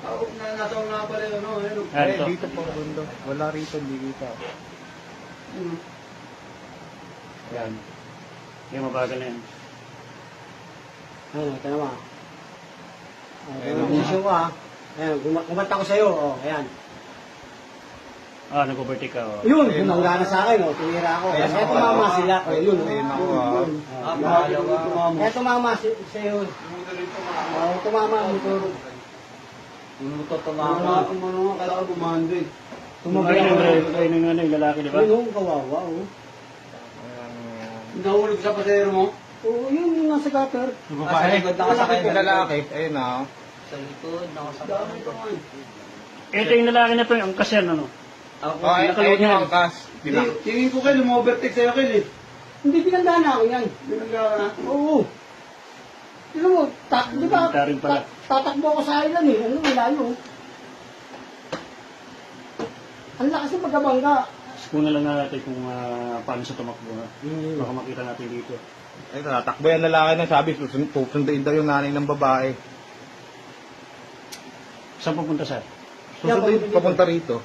Nasa nga pala yun, no? Ito. Dito po, bundok. Wala rito, hindi kita. Yan. Yung mabagal na yan. Ayun, ito naman. Ayun, Ayun, ka. Ayun, kumanta ko sa'yo, oh, ayan. Ah, nag-overtake ka. Oh. Yun, gumangga na sa akin, oh, tumira ako. Ayan, Kaya ako, tumama sila. Oh, yun, oh. Ayun, ako, Kaya tumama sa'yo. Oh, tumama ang motor. Tumama, kala ko bumando eh. Ay, nang ano, yung lalaki, di ba? Yun, oh, kawawa, oh. Nahulog sa pasero mo? Oo, yun yung nasa gutter. Yung babae, yung lalaki. Ayun na, oh. Sa likod, nakasakay. Dami ko man. Ito yung lalaki na to, yung angkas yan, ano? Ako, Oh, ayun yung angkas. tingin ko kayo, lumovertake sa'yo kayo eh. Hindi, pinandaan ako yan. Binangga ka na. Oo. Tignan mo, di ba, Pinta rin pala. tatakbo ako sa island eh. Ano, malayo. Ang lakas ng pagkabangga. Kung na lang natin kung paano sa tumakbo. Ha? Baka makita natin dito. Ayun, natakbo yung lalaki na sabi, pupuntahin daw yung nanay ng babae. Saan pupunta, sir? Susunod, papunta rito.